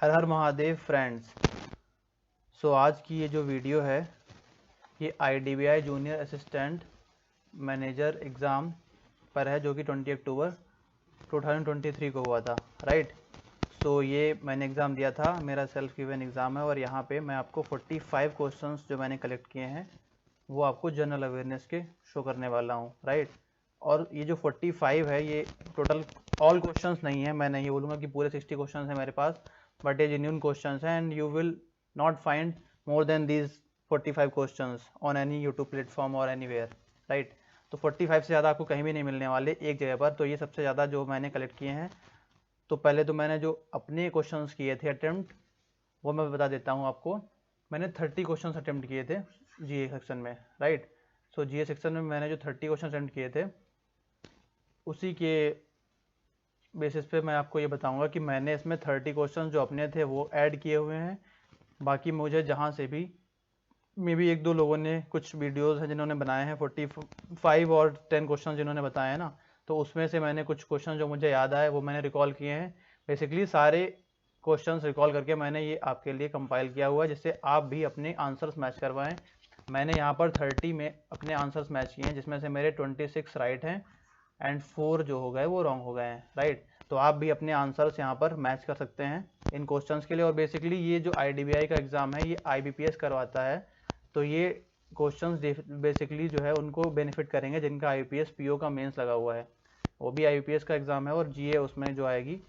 हर हर Mahadev friends. आज की ये जो वीडियो है ये IDBI junior assistant manager exam पर है, जो कि 20 अक्टूबर 2023 को हुआ था, राइट। ये मैंने एग्ज़ाम दिया था, मेरा सेल्फ गिवन एग्ज़ाम है। और यहाँ पे मैं आपको 45 क्वेश्चंस जो मैंने कलेक्ट किए हैं वो आपको जनरल अवेयरनेस के शो करने वाला हूँ, राइट। और ये जो 45 है ये टोटल ऑल क्वेश्चंस नहीं है। मैं नहीं बोलूँगा कि पूरे 60 क्वेश्चंस हैं मेरे पास, बट ये जेन्यून क्वेश्चंस हैं and you will not find more than these 45 questions on any YouTube platform और एनीवेयर, राइट। तो 45 से ज़्यादा आपको कहीं भी नहीं मिलने वाले एक जगह पर। तो ये सबसे ज़्यादा जो मैंने कलेक्ट किए हैं। तो पहले तो मैंने जो अपने क्वेश्चंस किए थे अटेम्प्ट, वो मैं बता देता हूँ आपको। मैंने 30 क्वेश्चंस अटेम्प्ट किए थे जीए सेक्शन में, राइट। जीए सेक्शन में मैंने जो 30 क्वेश्चन अटेम्प्ट किए थे, उसी के बेसिस पे मैं आपको ये बताऊंगा कि मैंने इसमें 30 क्वेश्चन जो अपने थे वो ऐड किए हुए हैं। बाकी मुझे जहाँ से भी मे भी एक दो लोगों ने कुछ वीडियोस हैं जिन्होंने बनाए हैं 45 और 10 क्वेश्चन जिन्होंने बताए हैं ना, तो उसमें से मैंने कुछ क्वेश्चन जो मुझे याद आए वो मैंने रिकॉल किए हैं। बेसिकली सारे क्वेश्चंस रिकॉल करके मैंने ये आपके लिए कंपाइल किया हुआ है, जिससे आप भी अपने आंसर्स मैच करवाएं। मैंने यहाँ पर 30 में अपने आंसर्स मैच किए हैं, जिसमें से मेरे 26 राइट हैं एंड 4 जो हो गए वो रॉन्ग हो गए हैं, राइट। तो आप भी अपने आंसर्स यहाँ पर मैच कर सकते हैं इन क्वेश्चंस के लिए। और बेसिकली ये जो IDBI का एग्ज़ाम है ये IBPS करवाता है, तो ये क्वेश्चंस बेसिकली जो है उनको बेनिफिट करेंगे जिनका IPS PO का मेंस लगा हुआ है। वो भी IBPS का एग्ज़ाम है और GA उसमें जो आएगी।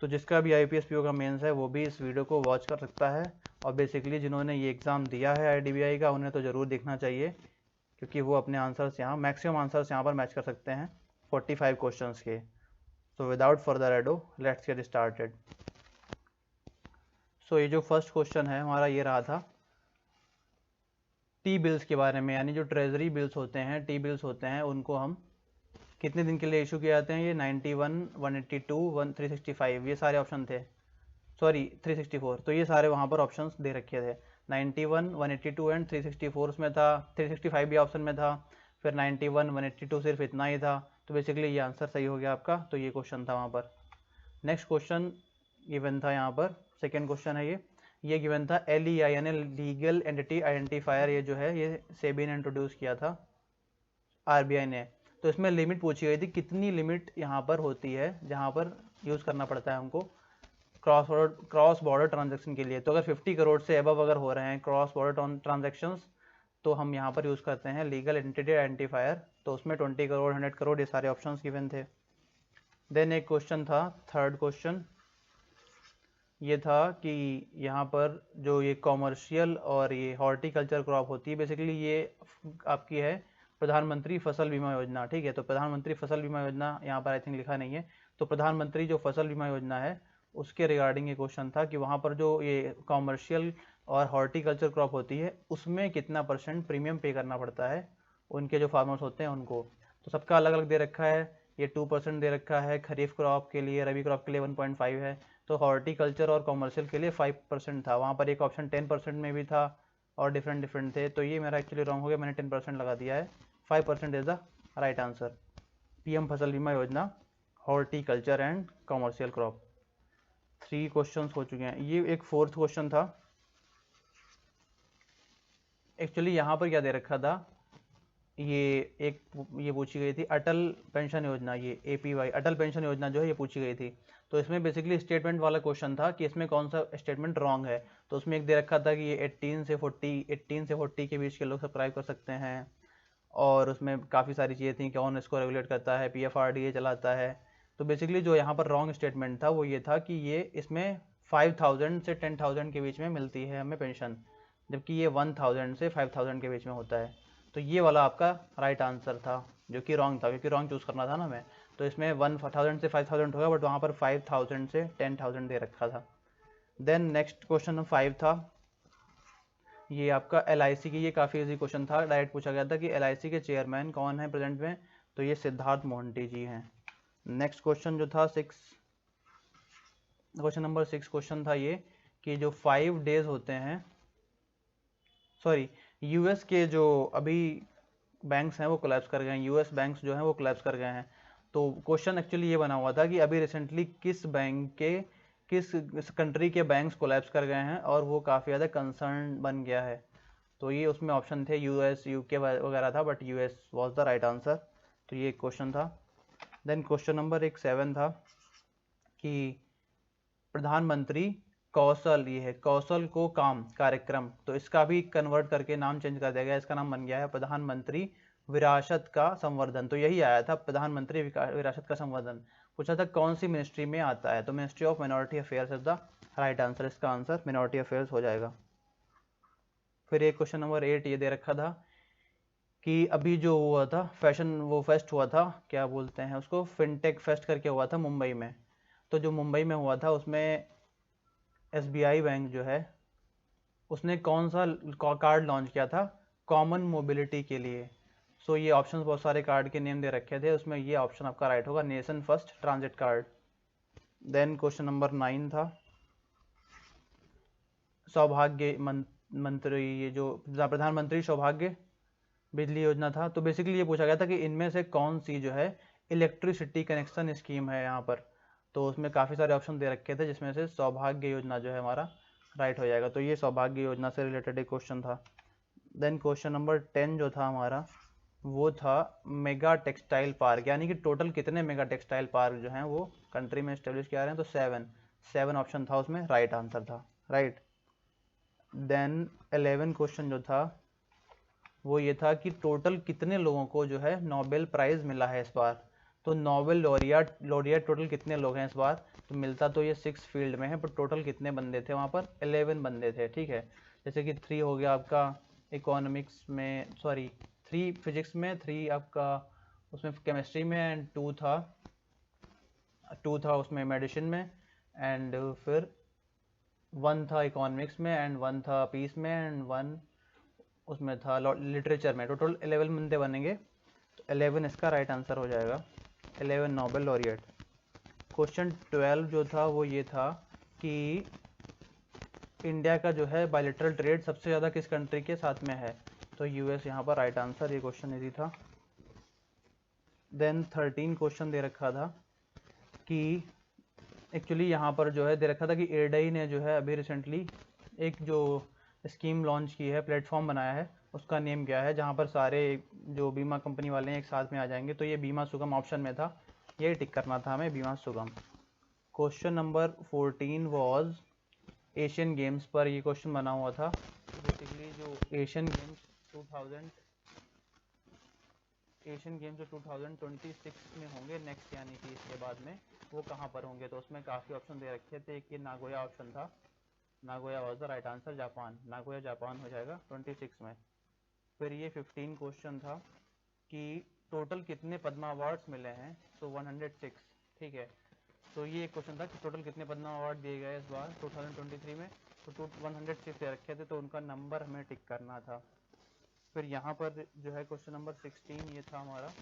तो जिसका भी IPS PO का मेंस है वो भी इस वीडियो को वॉच कर सकता है। और बेसिकली जिन्होंने ये एग्ज़ाम दिया है IDBI का, उन्हें तो ज़रूर देखना चाहिए, क्योंकि वो अपने आंसर्स यहाँ मैक्सिमम आंसर्स यहाँ पर मैच कर सकते हैं 45 क्वेश्चंस के। So without further ado let's get started. ये जो फर्स्ट क्वेश्चन है हमारा ये रहा था टी बिल्स के बारे में, यानी जो ट्रेजरी बिल्स होते हैं, टी बिल्स होते हैं, उनको हम कितने दिन के लिए इशू किए जाते हैं। ये 91, 182, 365 ये सारे ऑप्शन थे, सॉरी 364। तो ये सारे वहाँ पर ऑप्शंस दे रखे थे। 91, 182 एंड 364 उसमें था, 365 भी ऑप्शन में था, फिर 91, 182 सिर्फ इतना ही था। तो बेसिकली ये आंसर सही हो गया आपका। तो ये क्वेश्चन था वहाँ पर। नेक्स्ट क्वेश्चन गिवन था यहाँ पर, सेकेंड क्वेश्चन है ये गिवन था LEI यानी लीगल एंटिटी आइडेंटिफायर। ये जो है ये सेबी ने इंट्रोड्यूस किया था, RBI ने। तो इसमें लिमिट पूछी गई थी, कितनी लिमिट यहाँ पर होती है जहाँ पर यूज़ करना पड़ता है हमको क्रॉस बॉर्डर ट्रांजेक्शन के लिए। तो अगर 50 करोड़ से अबव अगर हो रहे हैं क्रॉस बॉर्डर ट्रांजेक्शन्स, तो हम यहाँ पर यूज़ करते हैं लीगल एंटिटी आइडेंटिफायर। तो उसमें 20 करोड़, 100 करोड़ ये सारे ऑप्शंस गिवन थे। देन एक क्वेश्चन था, थर्ड क्वेश्चन ये था कि यहाँ पर जो ये कॉमर्शियल और ये हॉर्टिकल्चर क्रॉप होती है, बेसिकली ये आपकी है प्रधानमंत्री फसल बीमा योजना, ठीक है। तो प्रधानमंत्री फसल बीमा योजना यहाँ पर आई थिंक लिखा नहीं है। तो प्रधानमंत्री जो फसल बीमा योजना है उसके रिगार्डिंग ये क्वेश्चन था कि वहाँ पर जो ये कॉमर्शियल और हॉर्टिकल्चर क्रॉप होती है उसमें कितना % प्रीमियम पे करना पड़ता है उनके जो फार्मर्स होते हैं उनको। तो सबका अलग अलग दे रखा है। ये 2% दे रखा है खरीफ क्रॉप के लिए, रबी क्रॉप के लिए 1.5 है। तो हॉर्टिकल्चर और कॉमर्शियल के लिए 5% था। वहाँ पर एक ऑप्शन 10% में भी था और डिफरेंट डिफरेंट थे। तो ये मेरा एक्चुअली रॉन्ग हो गया, मैंने 10% लगा दिया है। 5% is the right answer. PM फसल बीमा योजना, horticulture and commercial crop. 3 questions हो चुके हैं। ये एक फोर्थ क्वेश्चन था। एक्चुअली यहाँ पर क्या दे रखा था, ये पूछी गई थी अटल पेंशन योजना, ये APY अटल पेंशन योजना जो है ये पूछी गई थी। तो इसमें बेसिकली स्टेटमेंट वाला क्वेश्चन था कि इसमें कौन सा स्टेटमेंट रॉन्ग है। तो उसमें एक दे रखा था कि ये 18 से 40 के बीच के लोग सब्सक्राइब कर सकते हैं। और उसमें काफ़ी सारी चीज़ें थी, कौन इसको रेगुलेट करता है, PFRDA चलाता है। तो बेसिकली जो यहाँ पर रॉन्ग स्टेटमेंट था वो ये था कि ये इसमें 5000 से 10,000 के बीच में मिलती है हमें पेंशन, जबकि ये 1000 से 5000 के बीच में होता है। तो ये वाला आपका राइट आंसर था, जो कि रॉन्ग था, क्योंकि रॉन्ग चूज़ करना था ना मैं। तो इसमें 1000 से 5000 होगा, बट वहाँ पर 5000 से 10,000 दे रखा था। देन नेक्स्ट क्वेश्चन 5 था, ये आपका LIC की। ये काफ़ी इजी क्वेश्चन था, डायरेक्ट पूछा गया था कि LIC के चेयरमैन कौन है प्रेजेंट में। तो ये सिद्धार्थ मोहंती जी हैं। नेक्स्ट क्वेश्चन जो था क्वेश्चन नंबर 6 क्वेश्चन था ये कि जो 5 डेज होते हैं, सॉरी US के जो अभी बैंक्स हैं वो कोलैप्स कर गए हैं, US बैंक्स जो हैं वो कोलैप्स कर गए हैं। तो क्वेश्चन एक्चुअली ये बना हुआ था कि अभी रिसेंटली किस बैंक के किस कंट्री के बैंक्स कोलैप्स कर गए हैं और वो काफ़ी ज़्यादा कंसर्न बन गया है। तो ये उसमें ऑप्शन थे यूएस, यूके वगैरह था, but US was the right answer. तो ये एक क्वेश्चन था। देन क्वेश्चन नंबर 7 था कि प्रधानमंत्री कौशल, ये है कौशल को काम कार्यक्रम, तो इसका भी कन्वर्ट करके नाम चेंज कर दिया गया। इसका नाम बन गया है प्रधानमंत्री विरासत का संवर्धन। तो यही आया था, प्रधानमंत्री विरासत का संवर्धन। पूछा था कौन सी मिनिस्ट्री में आता है, तो ministry of minority affairs is the right answer. इसका आंसर माइनॉरिटी अफेयर्स हो जाएगा। फिर एक क्वेश्चन नंबर 8 ये दे रखा था कि अभी जो हुआ था फैशन वो फेस्ट हुआ था, क्या बोलते हैं उसको, फिनटेक फेस्ट करके हुआ था मुंबई में। तो जो मुंबई में हुआ था उसमें एसबीआई बैंक जो है उसने कौन सा कार्ड लॉन्च किया था कॉमन मोबिलिटी के लिए। सो ये ऑप्शंस बहुत सारे कार्ड के नेम दे रखे थे, उसमें ये ऑप्शन आपका राइट होगा, nation first transit card. Then question number 9 था सौभाग्य मंत्री, ये जो प्रधानमंत्री सौभाग्य बिजली योजना था। तो बेसिकली ये पूछा गया था कि इनमें से कौन सी जो है इलेक्ट्रिसिटी कनेक्शन स्कीम है यहाँ पर। तो उसमें काफ़ी सारे ऑप्शन दे रखे थे जिसमें से सौभाग्य योजना जो है हमारा राइट हो जाएगा। तो ये सौभाग्य योजना से रिलेटेड एक क्वेश्चन था। देन क्वेश्चन नंबर 10 जो था हमारा वो था मेगा टेक्सटाइल पार्क, यानी कि टोटल कितने मेगा टेक्सटाइल पार्क जो हैं वो कंट्री में इस्टेब्लिश किया रहे हैं। तो 7 ऑप्शन था उसमें, राइट आंसर था, राइट। देन 11 क्वेश्चन जो था वो ये था कि टोटल कितने लोगों को जो है नोबेल प्राइज़ मिला है इस बार। तो नोबेल लॉरियट टोटल कितने लोग हैं इस बार, तो मिलता तो ये 6 फील्ड में है, पर टोटल कितने बंदे थे वहाँ पर, 11 बंदे थे, ठीक है। जैसे कि 3 हो गया आपका इकोनॉमिक्स में, सॉरी 3 फिजिक्स में, 3 आपका उसमें केमिस्ट्री में, एंड 2 था उसमें मेडिसिन में, एंड फिर 1 था इकोनॉमिक्स में, एंड 1 था पीस में, एंड 1 उसमें था लिटरेचर में। टोटल 11 बंदे बनेंगे, तो 11 इसका राइट आंसर हो जाएगा, 11 नोबेल लॉरियट। क्वेश्चन 12 जो था वो ये था कि इंडिया का जो है बायलैटरल ट्रेड सबसे ज़्यादा किस कंट्री के साथ में है, तो यूएस यहाँ पर राइट आंसर। ये क्वेश्चन इजी था। देन 13 क्वेश्चन दे रखा था कि एक्चुअली यहाँ पर जो है दे रखा था कि एयरडाई ने जो है अभी रिसेंटली एक जो स्कीम लॉन्च की है, प्लेटफॉर्म बनाया है, उसका नेम क्या है, जहाँ पर सारे जो बीमा कंपनी वाले हैं एक साथ में आ जाएंगे। तो ये बीमा सुगम ऑप्शन में था, ये टिक करना था हमें, बीमा सुगम। Question number 14 was Asian games पर ये क्वेश्चन बना हुआ था। तो बेसिकली जो एशियन गेम्स जो 2026 में होंगे नेक्स्ट, यानी कि इसके बाद में, वो कहाँ पर होंगे। तो उसमें काफ़ी ऑप्शन दे रखे थे। एक ये नागोया ऑप्शन था, Nagoya was the right answer, Japan, Nagoya Japan हो जाएगा 26 में। फिर ये 15 क्वेश्चन था कि टोटल कितने पद्मा अवार्ड्स मिले हैं, तो 106, ठीक है। तो ये एक क्वेश्चन था कि टोटल कितने पद्मा अवार्ड दिए गए इस बार 2023 में, तो 106 दे रखे थे, तो उनका नंबर हमें टिक करना था। फिर यहाँ पर जो है क्वेश्चन नंबर 16 ये था हमारा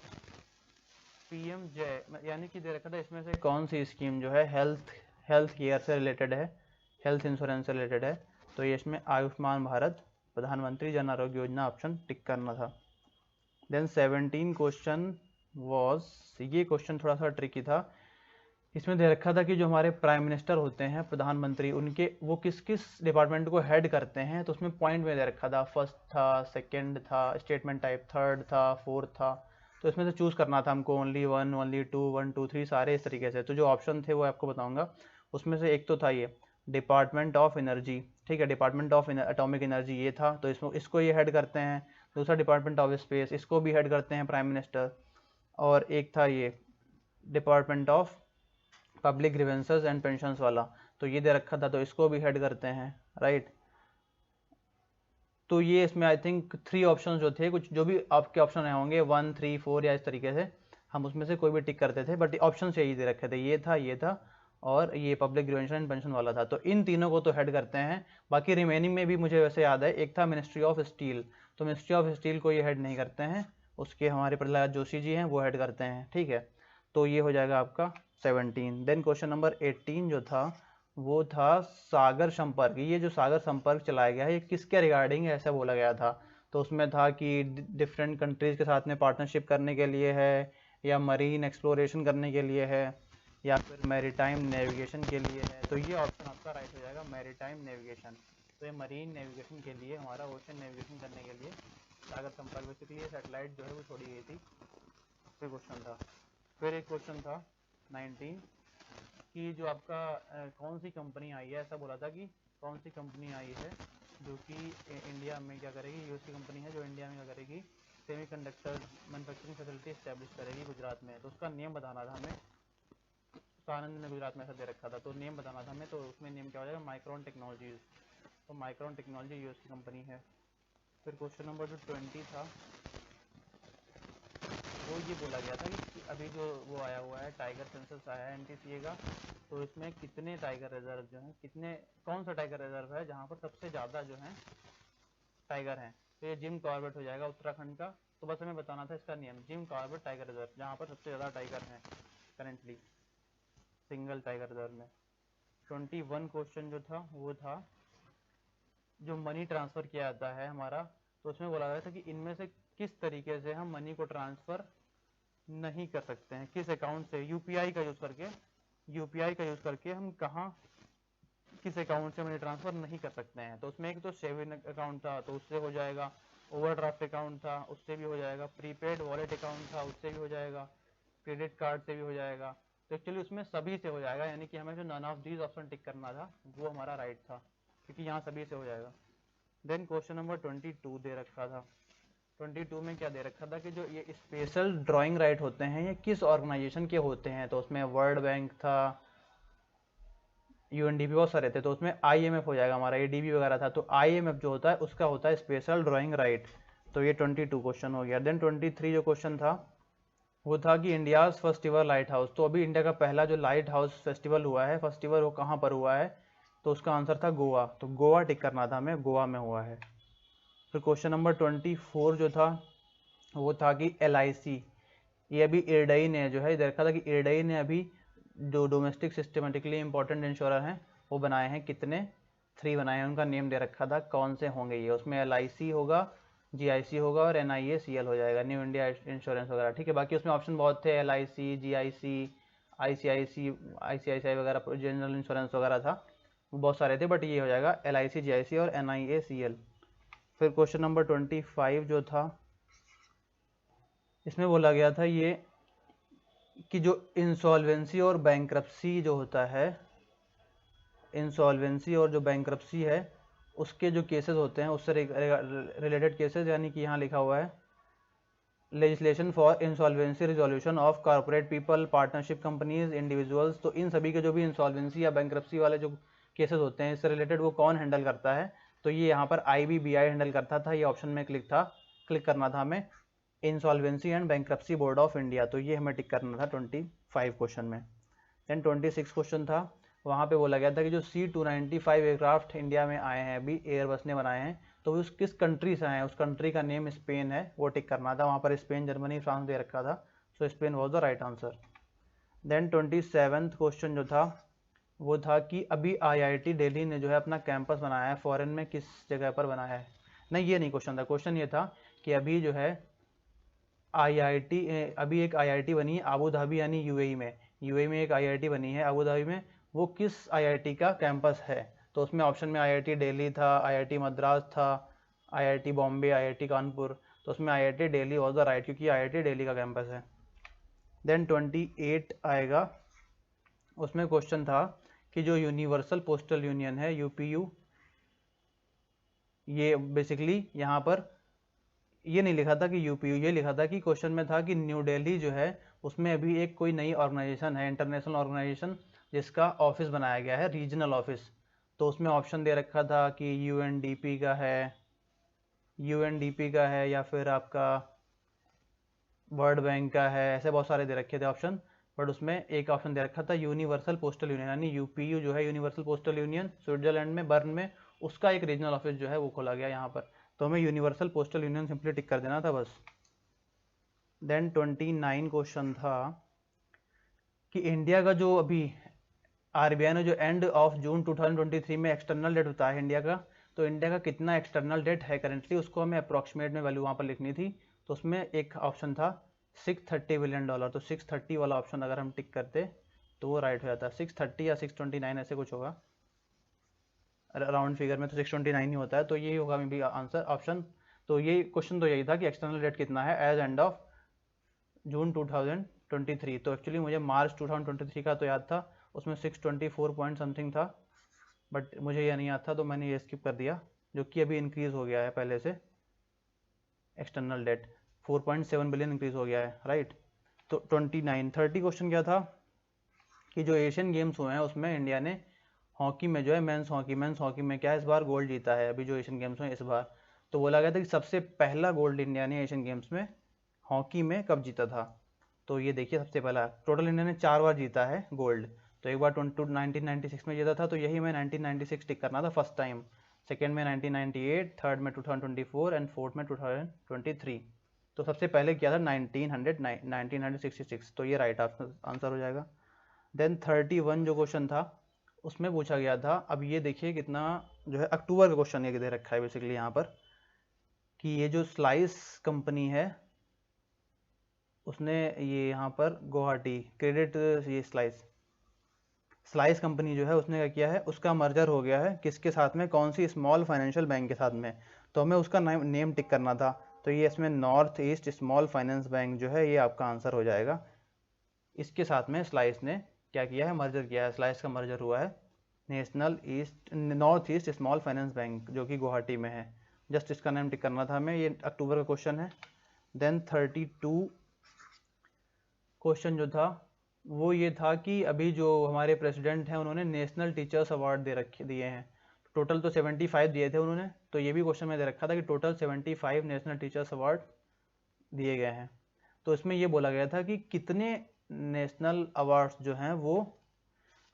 पीएम जय, यानी कि दे रखा था इसमें से कौन सी स्कीम जो है हेल्थ केयर से रिलेटेड है, हेल्थ इंश्योरेंस से रिलेटेड है। तो ये इसमें आयुष्मान भारत प्रधानमंत्री जन आरोग्य योजना ऑप्शन टिक करना था। देन 17 क्वेश्चन वॉज, ये क्वेश्चन थोड़ा सा ट्रिकी था। इसमें दे रखा था कि जो हमारे प्राइम मिनिस्टर होते हैं, प्रधानमंत्री, उनके वो किस किस डिपार्टमेंट को हेड करते हैं। तो उसमें पॉइंट में दे रखा था, फर्स्ट था, सेकंड था, स्टेटमेंट टाइप थर्ड था, फोर्थ था। तो इसमें से चूज़ करना था हमको, ओनली 1, ओनली 2, 1, 2, 3, सारे इस तरीके से। तो जो ऑप्शन थे वो आपको बताऊंगा। उसमें से एक तो था ये डिपार्टमेंट ऑफ एनर्जी, ठीक है, डिपार्टमेंट ऑफ एटॉमिक एनर्जी ये था, तो इसको ये हेड करते हैं। दूसरा डिपार्टमेंट ऑफ स्पेस, इसको भी हेड करते हैं प्राइम मिनिस्टर। और एक था ये department of public grievances and pensions वाला, तो ये दे रखा था, तो इसको भी हेड करते हैं, राइट। तो ये इसमें आई थिंक 3 ऑप्शन जो थे, कुछ जो भी आपके ऑप्शन होंगे 1, 3, 4 या इस तरीके से, हम उसमें से कोई भी टिक करते थे, बट ऑप्शन से यही दे रखे थे, ये था और ये पब्लिक ग्रीवेंसेस एंड पेंशन वाला था। तो इन तीनों को तो हेड करते हैं। बाकी रिमेनिंग में भी मुझे वैसे याद है, एक था मिनिस्ट्री ऑफ स्टील, तो मिनिस्ट्री ऑफ स्टील को ये हेड नहीं करते हैं, उसके हमारे प्रहलाद जोशी जी हैं, वो हेड करते हैं, ठीक है। तो ये हो जाएगा आपका 17। देन क्वेश्चन नंबर 18 जो था वो था सागर संपर्क। ये जो सागर संपर्क चलाया गया है ये किसके रिगार्डिंग ऐसा बोला गया था। तो उसमें था कि डिफरेंट कंट्रीज़ के साथ में पार्टनरशिप करने के लिए है, या मरीन एक्सप्लोरेशन करने के लिए है, या फिर मैरीटाइम नेविगेशन के लिए है, तो ये ऑप्शन आपका राइट हो जाएगा, मैरीटाइम नेविगेशन। तो ये मरीन नेविगेशन के लिए, हमारा ओशन नेविगेशन करने के लिए सागर संपर्क, बेसिकली ये सैटेलाइट जो है वो छोड़ी गई थी। फिर क्वेश्चन था, फिर एक क्वेश्चन था 19 कि जो आपका कौन सी कंपनी आई है, ऐसा बोला था कि कौन सी कंपनी आई है जो कि इंडिया में क्या करेगी, यूएस की कंपनी है जो इंडिया में क्या करेगी, सेमीकंडक्टर मैन्युफैक्चरिंग फैसिलिटी इस्टेब्लिश करेगी गुजरात में। तो उसका नेम बताना था हमें, आनंद ने गुजरात में ऐसा दे रखा था, तो नेम बताना था हमें, तो उसमें नेम क्या हो जाएगा, माइक्रोन टेक्नोलॉजीज। तो माइक्रोन टेक्नोलॉजी यूएस की कंपनी है। फिर क्वेश्चन नंबर जो 20 था वो ये बोला गया था कि अभी जो वो आया हुआ है टाइगर सेंसस आया है एनटीसीए का, तो इसमें कितने टाइगर रिजर्व जो हैं, कितने, कौन सा टाइगर रिजर्व है जहाँ पर सबसे ज़्यादा जो है टाइगर हैं। तो ये जिम कॉर्बेट हो जाएगा उत्तराखंड का। तो बस हमें बताना था इसका नियम, जिम कॉर्बेट टाइगर रिजर्व जहाँ पर सबसे ज़्यादा टाइगर हैं करेंटली सिंगल टाइगर रिजर्व में। 21 क्वेश्चन जो था वो था जो मनी ट्रांसफ़र किया जाता है हमारा, तो उसमें बोला गया था कि इनमें से किस तरीके से हम मनी को ट्रांसफ़र नहीं कर सकते हैं, किस अकाउंट से, यूपीआई का यूज़ करके, यूपीआई का यूज़ करके हम कहाँ किस अकाउंट से मनी ट्रांसफ़र नहीं कर सकते हैं। तो उसमें एक तो सेविंग अकाउंट था तो उससे हो जाएगा, ओवरड्राफ्ट अकाउंट था उससे भी हो जाएगा, प्रीपेड वॉलेट अकाउंट था उससे भी हो जाएगा, क्रेडिट कार्ड से भी हो जाएगा। तो एक्चुअली उसमें सभी से हो जाएगा, यानी कि हमें जो none of these option tick करना था वो हमारा राइट था, क्योंकि यहाँ सभी से हो जाएगा। देन क्वेश्चन नंबर 22 दे रखा था। 22 में क्या दे रखा था कि जो ये स्पेशल ड्राइंग राइट होते हैं ये किस ऑर्गेनाइजेशन के होते हैं, तो उसमें वर्ल्ड बैंक था, यूएनडीपी बहुत सारे थे, तो उसमें आईएमएफ हो जाएगा हमारा, एडीबी वगैरह था, तो आईएमएफ जो होता है उसका होता है स्पेशल ड्राइंग राइट। तो ये 22 क्वेश्चन हो गया। देन 23 जो क्वेश्चन था वो था कि India's first ever light house, तो अभी इंडिया का पहला जो लाइट हाउस फेस्टिवल हुआ है, फेस्टिवल वो कहाँ पर हुआ है, तो उसका आंसर था गोवा। तो गोवा टिक करना था हमें, गोवा में हुआ है। फिर क्वेश्चन नंबर 24 जो था वो था कि LIC, ये अभी इरडई ने जो है देखा था कि इरडई ने अभी जो डोमेस्टिक सिस्टमेटिकली इंपॉर्टेंट इंश्योरर हैं वो बनाए हैं, कितने, 3 बनाए हैं, उनका नेम दे रखा था कौन से होंगे ये, उसमें LIC होगा, GIC होगा और NIACL हो जाएगा, न्यू इंडिया इंश्योरेंस वगैरह, ठीक है। बाकी उसमें ऑप्शन बहुत थे, LIC, GIC, ICICI वगैरह, जनरल इंश्योरेंस वगैरह था, वो बहुत सारे थे, बट ये हो जाएगा LIC, GIC और NIACL। फिर क्वेश्चन नंबर 25 जो था इसमें बोला गया था ये कि जो इंसॉल्वेंसी और बैंक्रप्सी जो होता है, इंसॉल्वेंसी और जो बैंक्रप्सी है उसके जो केसेस होते हैं उससे रिलेटेड केसेस, यानी कि यहाँ लिखा हुआ है legislation for insolvency resolution of corporate people, partnership companies, individuals, तो इन सभी के जो भी इंसॉल्वेंसी या बैंक्रप्सी वाले जो केसेस होते हैं इससे रिलेटेड वो कौन हैंडल करता है, तो ये यहाँ पर IBBI हैंडल करता था, ये ऑप्शन में क्लिक करना था हमें, insolvency and bankruptcy board of India, तो ये हमें टिक करना था 25 क्वेश्चन में। देन 26 क्वेश्चन था, वहाँ पे बोला गया था कि जो C295 एयरक्राफ्ट इंडिया में आए हैं अभी, एयरबस ने बनाए हैं, तो उस किस कंट्री से आए हैं, उस कंट्री का नेम स्पेन है, वो टिक करना था। वहाँ पर स्पेन, जर्मनी, फ्रांस दे रखा था, so Spain was the right answer. Then 27th question जो था वो था कि अभी IIT दिल्ली ने जो है अपना कैंपस बनाया है, फॉरेन में किस जगह पर बनाया है, नहीं ये नहीं क्वेश्चन था, क्वेश्चन ये था कि अभी जो है IIT, अभी एक IIT बनी है अबू धाबी यानी UAE में, UAE में एक IIT बनी है अबू धाबी में, वो किस IIT का कैंपस है, तो उसमें ऑप्शन में IIT दिल्ली था, IIT मद्रास था, IIT बॉम्बे, IIT कानपुर, तो उसमें IIT Delhi was the right, क्योंकि IIT दिल्ली का कैंपस है। देन 28 आएगा, उसमें क्वेश्चन था कि जो यूनिवर्सल पोस्टल यूनियन है UPU, ये बेसिकली यहाँ पर ये नहीं लिखा था कि UPU, ये लिखा था कि क्वेश्चन में था कि न्यू दिल्ली जो है उसमें अभी एक कोई नई ऑर्गेनाइजेशन है, इंटरनेशनल ऑर्गेनाइजेशन, जिसका ऑफिस बनाया गया है, रीजनल ऑफिस, तो उसमें ऑप्शन दे रखा था कि UNDP का है, UNDP का है या फिर आपका वर्ल्ड बैंक का है, ऐसे बहुत सारे दे रखे थे ऑप्शन, बट उसमें एक ऑप्शन दे रखा था यूनिवर्सल पोस्टल यूनियन, यानी UPU जो है यूनिवर्सल पोस्टल यूनियन, स्विट्जरलैंड में बर्न में, उसका एक रीजनल ऑफिस जो है वो खोला गया यहाँ पर, तो हमें यूनिवर्सल पोस्टल यूनियन सिंपली टिक कर देना था बस। देन 29 क्वेश्चन था कि इंडिया का जो अभी RBI ने जो एंड ऑफ जून 2023 में एक्सटर्नल डेट बताया है इंडिया का, तो इंडिया का कितना एक्सटर्नल डेट है करेंटली, उसको हमें अप्रॉक्सीमेट में वैल्यू वहाँ पर लिखनी थी, तो उसमें एक ऑप्शन था $630 बिलियन, तो 630 वाला ऑप्शन अगर हम टिक करते तो वो राइट हो जाता है। 630 या 629 ऐसे कुछ होगा, राउंड फिगर में तो 629 ही होता है, तो यही होगा मे बी आंसर ऑप्शन। तो ये क्वेश्चन तो यही था कि एक्सटर्नल डेट कितना है एज एंड ऑफ जून 2023। तो एक्चुअली मुझे मार्च 2023 का तो याद था, उसमें 624 पॉइंट समथिंग था, बट मुझे ये नहीं याद था तो मैंने ये स्किप कर दिया, जो कि अभी इंक्रीज़ हो गया है पहले से। एक्सटर्नल डेट 4.7 बिलियन इंक्रीज़ हो गया है, राइट। तो 30 क्वेश्चन क्या था कि जो एशियन गेम्स हुए हैं उसमें इंडिया ने हॉकी में जो है मेंस हॉकी में क्या है इस बार गोल्ड जीता है, अभी जो एशियन गेम्स हुए इस बार। तो बोला गया था कि सबसे पहला गोल्ड इंडिया ने एशियन गेम्स में हॉकी में कब जीता था। तो ये देखिए सबसे पहला, टोटल इंडिया ने 4 बार जीता है गोल्ड। तो एक बार 1996 में जीता था, तो यही मैं 1996 टिक करना था फर्स्ट टाइम, सेकेंड में 1998, थर्ड में 2024 एंड फोर्थ में 2023। तो सबसे पहले किया था 1966, तो ये राइट आंसर हो जाएगा। देन 31 जो क्वेश्चन था उसमें पूछा गया था, अब ये देखिए कितना जो है अक्टूबर का क्वेश्चन ये दे रखा है बेसिकली यहाँ पर, कि ये जो स्लाइस कंपनी है उसने ये यहाँ पर गुवाहाटी क्रेडिट, ये स्लाइस कंपनी जो है उसने क्या किया है, उसका मर्जर हो गया है किसके साथ में, कौन सी स्मॉल फाइनेंशियल बैंक के साथ में। तो हमें उसका नेम टिक करना था, तो ये इसमें north east small finance bank जो है ये आपका आंसर हो जाएगा। इसके साथ में स्लाइस ने क्या किया है, मर्जर किया है, स्लाइस का मर्जर हुआ है north east small finance bank जो कि गुवाहाटी में है। जस्ट इसका नाम टिक करना था हमें, ये अक्टूबर का क्वेश्चन है। देन 32 क्वेश्चन जो था वो ये था कि अभी जो हमारे प्रेसिडेंट हैं उन्होंने नेशनल टीचर्स अवार्ड दिए हैं। टोटल तो 75 दिए थे उन्होंने, तो ये भी क्वेश्चन में दे रखा था कि टोटल 75 नेशनल टीचर्स अवार्ड दिए गए हैं। तो इसमें ये बोला गया था कि कितने नेशनल अवार्ड्स जो हैं वो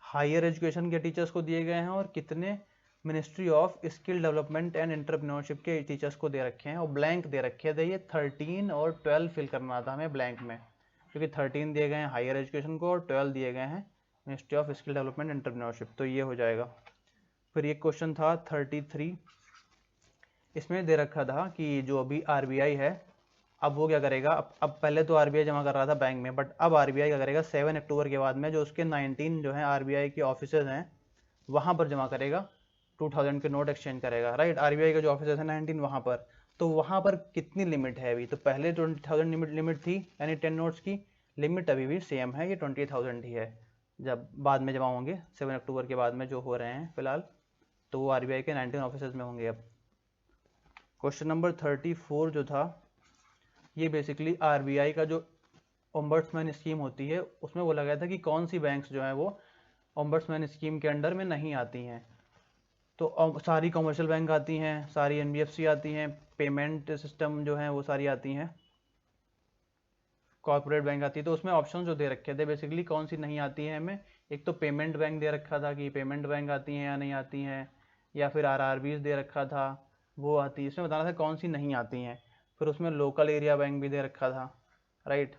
हायर एजुकेशन के टीचर्स को दिए गए हैं और कितने ministry of skill development and entrepreneurship के टीचर्स को दे रखे हैं, और ब्लैंक दे रखे थे। ये 13 और 12 फिल करना था हमें ब्लैंक में, क्योंकि 13 दिए गए हैं हायर एजुकेशन को और 12 दिए गए हैं ministry of skill development entrepreneurship, तो ये हो जाएगा। फिर ये क्वेश्चन था 33, इसमें दे रखा था कि जो अभी आरबीआई है अब वो क्या करेगा, अब पहले तो आरबीआई जमा कर रहा था बैंक में, बट अब आरबीआई क्या करेगा 7 अक्टूबर के बाद में जो उसके 19 जो है आरबीआई के ऑफिसेज हैं वहाँ पर जमा करेगा, 2000 के नोट एक्सचेंज करेगा, राइट। आरबीआई के जो ऑफिसेज हैं 19 वहाँ पर, तो वहाँ पर कितनी लिमिट है अभी, तो पहले 20,000 लिमिट थी यानी 10 नोट्स की, लिमिट अभी भी सेम है, ये 20,000 ही है। जब बाद में जमा होंगे 7 अक्टूबर के बाद में जो हो रहे हैं फिलहाल, तो वो आरबीआई के 19 ऑफिसेज में होंगे अब। क्वेश्चन नंबर 34 जो था ये बेसिकली आरबीआई का जो ओम्बड्समैन स्कीम होती है उसमें बोला गया था कि कौन सी बैंक्स जो है वो ओम्बड्समैन स्कीम के अंडर में नहीं आती हैं। तो सारी कमर्शियल बैंक आती हैं, सारी एनबीएफसी आती हैं, पेमेंट सिस्टम जो है वो सारी आती हैं, कॉर्पोरेट बैंक आती है। तो उसमें ऑप्शन जो दे रखे थे बेसिकली कौन सी नहीं आती है हमें, एक तो पेमेंट बैंक दे रखा था कि पेमेंट बैंक आती हैं या नहीं आती हैं, या फिर आरआरबीज दे रखा था वो आती है, इसमें बताना था कौन सी नहीं आती हैं। फिर उसमें लोकल एरिया बैंक भी दे रखा था, राइट।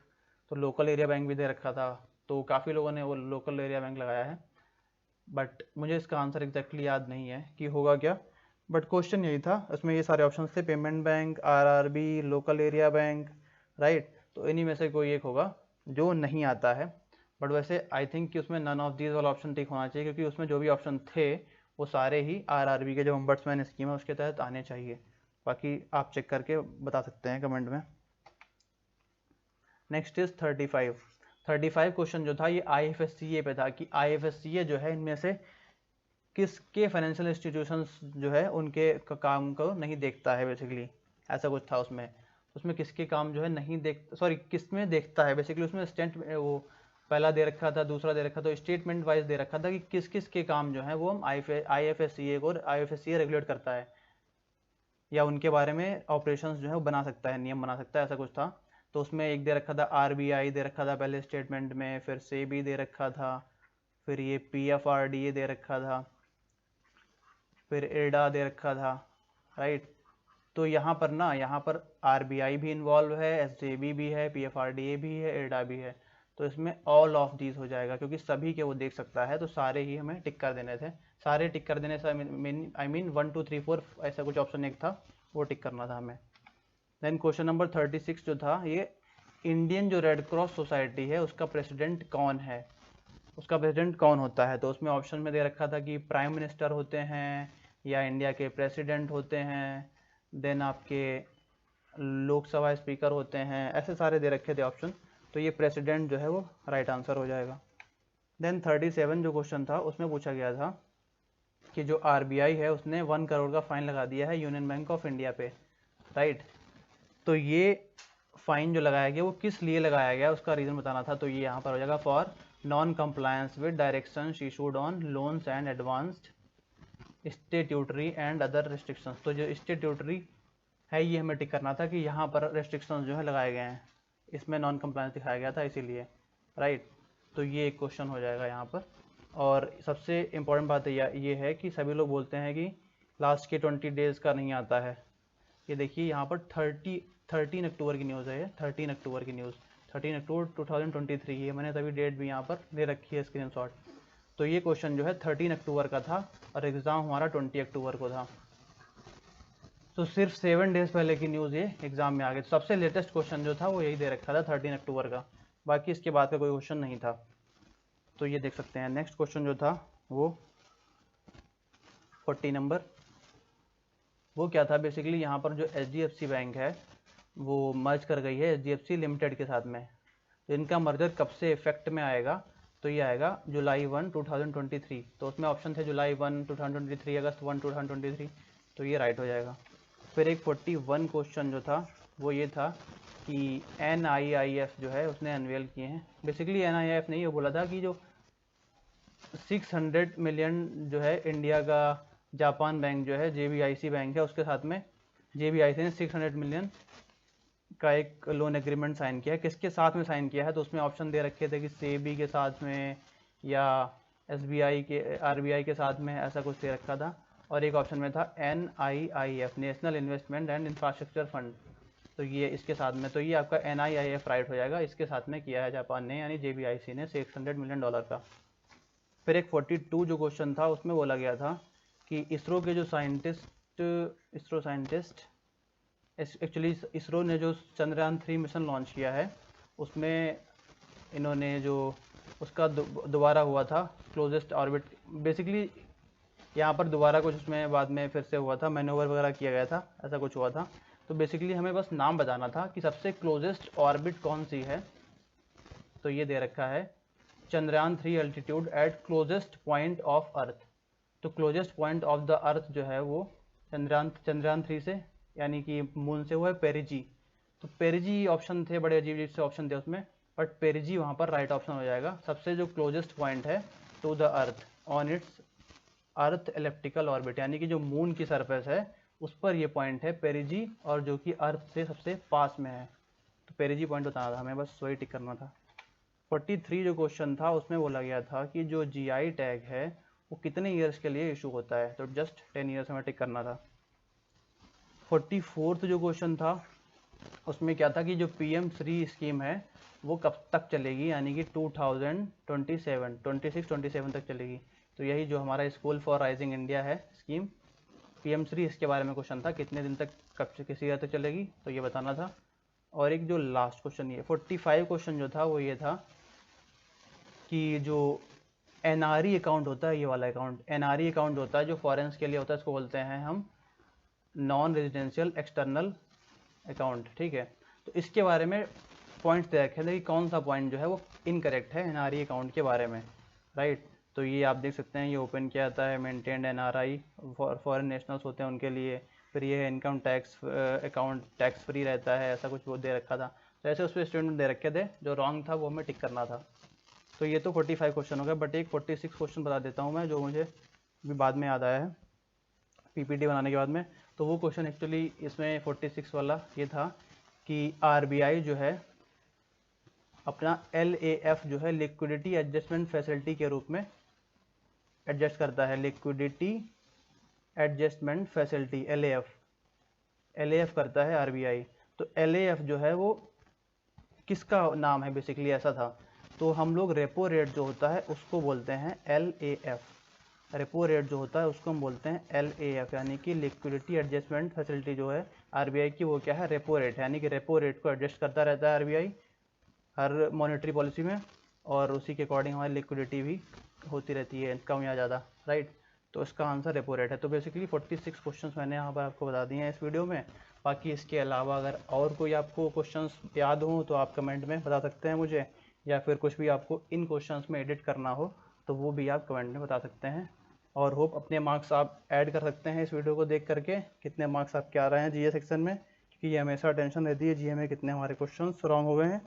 तो लोकल एरिया बैंक भी दे रखा था, तो काफ़ी लोगों ने वो लोकल एरिया बैंक लगाया है, बट मुझे इसका आंसर एग्जैक्टली याद नहीं है कि होगा क्या, बट क्वेश्चन यही था। इसमें ये सारे ऑप्शन थे, payment bank, RRB, local area bank, right. तो इन्हीं में से कोई एक होगा जो नहीं आता है, बट वैसे आई थिंक कि उसमें नन ऑफ दीज वाला ऑप्शन टिक होना चाहिए, क्योंकि उसमें जो भी ऑप्शन थे वो सारे ही आरआरबी के जो ओम्बड्समैन स्कीम है उसके तहत आने चाहिए। बाकी आप चेक करके बता सकते हैं कमेंट में। नेक्स्ट इज 35 क्वेश्चन जो था ये आईएफएससीए पे था, कि आईएफएससीए जो है इनमें से किसके फाइनेंशियल इंस्टीट्यूशंस जो है उनके काम को नहीं देखता है बेसिकली, ऐसा कुछ था उसमें। उसमें किसके काम जो है नहीं किस में देखता है बेसिकली, उसमें स्टेट वो पहला दे रखा था, दूसरा दे रखा था, तो स्टेटमेंट वाइज दे रखा था कि किस किस के काम जो है वो हम आईएफएससीए को आईएफएससीए रेगुलेट करता है, या उनके बारे में ऑपरेशंस जो है वो बना सकता है, नियम बना सकता है, ऐसा कुछ था। तो उसमें एक दे रखा था आरबीआई दे रखा था पहले स्टेटमेंट में, फिर सेबी दे रखा था, फिर ये पीएफआरडीए दे रखा था, फिर इरडा दे रखा था, राइट। तो यहाँ पर आरबीआई भी इन्वॉल्व है, एसजेबी भी है, पीएफआरडीए भी है, इरडा भी है। तो इसमें ऑल ऑफ दीज हो जाएगा, क्योंकि सभी के वो देख सकता है, तो सारे ही हमें टिक कर देने थे। सारे टिक कर देने से आई मीन 1 2 3 4 ऐसा कुछ ऑप्शन एक था वो टिक करना था हमें। देन क्वेश्चन नंबर 36 जो था ये इंडियन जो रेड क्रॉस सोसाइटी है उसका प्रेसिडेंट कौन है। उसका प्रेसिडेंट कौन होता है, तो उसमें ऑप्शन में दे रखा था कि प्राइम मिनिस्टर होते हैं या इंडिया के प्रेसिडेंट होते हैं, देन आपके लोकसभा स्पीकर होते हैं, ऐसे सारे दे रखे थे ऑप्शन। तो ये प्रेसिडेंट जो है वो राइट आंसर हो जाएगा। देन 37 जो क्वेश्चन था उसमें पूछा गया था कि जो आरबीआई है उसने 1 करोड़ का फाइन लगा दिया है यूनियन बैंक ऑफ इंडिया पे, राइट। तो ये फाइन जो लगाया गया वो किस लिए लगाया गया, उसका रीज़न बताना था। तो ये यहाँ पर हो जाएगा for non compliance with directions issued on loans and advanced statutory and other restrictions. तो जो स्टेट्यूटरी है ये हमें टिक करना था कि यहाँ पर रेस्ट्रिक्शंस जो है लगाए गए हैं, इसमें नॉन कंप्लायंस दिखाया गया था इसीलिए, राइट। तो ये एक क्वेश्चन हो जाएगा यहाँ पर। और सबसे इम्पोर्टेंट बात ये है कि सभी लोग बोलते हैं कि लास्ट के 20 डेज़ का नहीं आता है। ये देखिए यहाँ पर 13 अक्टूबर की न्यूज़ है, ये 13 अक्टूबर की न्यूज़, 13 अक्टूबर 2023। ये मैंने तभी डेट भी यहाँ पर दे रखी है स्क्रीनशॉट। तो ये क्वेश्चन जो है 13 अक्टूबर का था और एग्ज़ाम हमारा 20 अक्टूबर को था। तो सिर्फ 7 डेज़ पहले की न्यूज़ ये एग्ज़ाम में आ गई। सबसे लेटेस्ट क्वेश्चन जो था वो यही दे रखा था 13 अक्टूबर का, बाकी इसके बाद का कोई क्वेश्चन नहीं था। तो ये देख सकते हैं। नेक्स्ट क्वेश्चन जो था वो 40 नंबर, वो क्या था बेसिकली, यहाँ पर जो HDFC बैंक है वो मर्ज कर गई है HDFC लिमिटेड के साथ में। तो इनका मर्जर कब से इफेक्ट में आएगा, तो ये आएगा जुलाई 1, 2023। तो उसमें ऑप्शन थे जुलाई 1, 2023, अगस्त 1, 2023। तो ये राइट हो जाएगा। फिर एक 41 क्वेश्चन जो था वो ये था कि NIIF जो है उसने अनवेल किए हैं। बेसिकली NIIF नहीं, ये बोला था कि जो 600 मिलियन जो है इंडिया का जापान बैंक जो है JBIC बैंक है उसके साथ में JBIC ने 600 मिलियन का एक लोन एग्रीमेंट साइन किया है। किसके साथ में साइन किया है, तो उसमें ऑप्शन दे रखे थे कि सेबी के साथ में या SBI के RBI के साथ में, ऐसा कुछ दे रखा था। और एक ऑप्शन में था NIIF national investment and infrastructure fund, तो ये इसके साथ में। तो ये आपका NIIF राइट हो जाएगा, इसके साथ में किया है जापान ने यानी JBIC ने $600 मिलियन का। फिर एक 42 जो क्वेश्चन था उसमें बोला गया था कि इसरो के जो साइंटिस्ट एक्चुअली इसरो ने जो चंद्रयान 3 मिशन लॉन्च किया है उसमें इन्होंने जो उसका दोबारा हुआ था क्लोजेस्ट ऑर्बिट, बेसिकली यहाँ पर दोबारा कुछ उसमें बाद में फिर से हुआ था, मैनोवर वगैरह किया गया था, ऐसा कुछ हुआ था। तो बेसिकली हमें बस नाम बताना था कि सबसे क्लोजेस्ट ऑर्बिट कौन सी है। तो ये दे रखा है Chandrayaan 3 altitude at closest point of earth. तो closest point of the earth जो है वो चंद्रयान 3 से यानी कि मून से वो है पेरिजी। तो पेरिजी ऑप्शन थे, बड़े अजीब अजीब से ऑप्शन थे उसमें, बट पेरिजी वहाँ पर राइट ऑप्शन हो जाएगा। सबसे जो क्लोजेस्ट पॉइंट है to the earth on its earth elliptical orbit, यानी कि जो मून की सरफेस है उस पर ये पॉइंट है पेरिजी, और जो कि अर्थ से सबसे पास में है। तो पेरिजी पॉइंट बताना था हमें, बस वही टिक करना था। 43 जो क्वेश्चन था उसमें बोला गया था कि जो GI टैग है वो कितने ईयर्स के लिए इशू होता है, तो जस्ट 10 ईयर्स हमें टिक करना था। 44 जो क्वेश्चन था उसमें क्या था कि जो PM श्री स्कीम है वो कब तक चलेगी, यानी कि 26-27 तक चलेगी। तो यही जो हमारा स्कूल फॉर राइजिंग इंडिया है स्कीम PM श्री, इसके बारे में क्वेश्चन था, कितने दिन तक, कब से किसी ईयर तक चलेगी, तो ये बताना था। और एक जो लास्ट क्वेश्चन ये 45 क्वेश्चन जो था वो ये था कि जो NRE अकाउंट होता है, ये वाला अकाउंट NRE अकाउंट होता है जो फॉरेंस के लिए होता है, इसको बोलते हैं हम नॉन रेजिडेंशियल एक्सटर्नल अकाउंट, ठीक है। तो इसके बारे में पॉइंट्स दे रखे थे कि कौन सा पॉइंट जो है वो इनकरेक्ट है NRE अकाउंट के बारे में, राइट। तो ये आप देख सकते हैं, ये ओपन किया जाता है मेंटेन्ड NRI फॉरेन नेशनल्स होते हैं उनके लिए। फिर ये income tax account tax free रहता है, ऐसा कुछ वो दे रखा था। तो ऐसे उस पर स्टेटमेंट दे रखे थे, जो रॉन्ग था वो हमें टिक करना था। तो ये तो 45 क्वेश्चन हो गया, बट एक 46 क्वेश्चन बता देता हूँ मैं, जो मुझे अभी बाद में याद आया है PPT बनाने के बाद में। तो वो क्वेश्चन एक्चुअली इसमें 46 वाला ये था कि RBI जो है अपना LAF जो है लिक्विडिटी एडजस्टमेंट फैसिलिटी के रूप में एडजस्ट करता है, लिक्विडिटी एडजस्टमेंट फैसिलिटी LAF करता है RBI। तो LAF जो है वो किसका नाम है, बेसिकली ऐसा था। तो हम लोग रेपो रेट जो होता है उसको बोलते हैं LAF, रेपो रेट जो होता है उसको हम बोलते हैं LAF, यानी कि लिक्विडिटी एडजस्टमेंट फैसिलिटी जो है RBI की वो क्या है, रेपो रेट, यानी कि रेपो रेट को एडजस्ट करता रहता है RBI हर मॉनेटरी पॉलिसी में। और उसी के अकॉर्डिंग हमारी लिक्विडिटी भी होती रहती है, कम या ज़्यादा, राइट। तो इसका आंसर रेपो रेट है। तो बेसिकली 46 क्वेश्चंस मैंने यहाँ पर आपको बता दिए हैं इस वीडियो में। बाकी इसके अलावा अगर और कोई आपको क्वेश्चंस याद हो तो आप कमेंट में बता सकते हैं मुझे, या फिर कुछ भी आपको इन क्वेश्चंस में एडिट करना हो तो वो भी आप कमेंट में बता सकते हैं। और होप अपने मार्क्स आप ऐड कर सकते हैं इस वीडियो को देख करके, कितने मार्क्स आपके आ रहे हैं जीए सेक्शन में, क्योंकि ये हमेशा टेंशन रहती है जीए में कितने हमारे क्वेश्चन रॉन्ग हो गए हैं।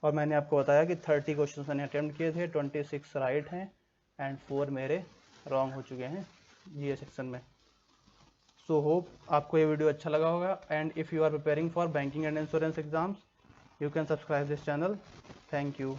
और मैंने आपको बताया कि 30 क्वेश्चन मैंने अटैम्प्ट किए थे, 26 राइट हैं एंड 4 मेरे रॉन्ग हो चुके हैं जीए सेक्शन में। सो होप आपको ये वीडियो अच्छा लगा होगा, and if you are preparing for banking and insurance exams you can subscribe this channel. Thank you.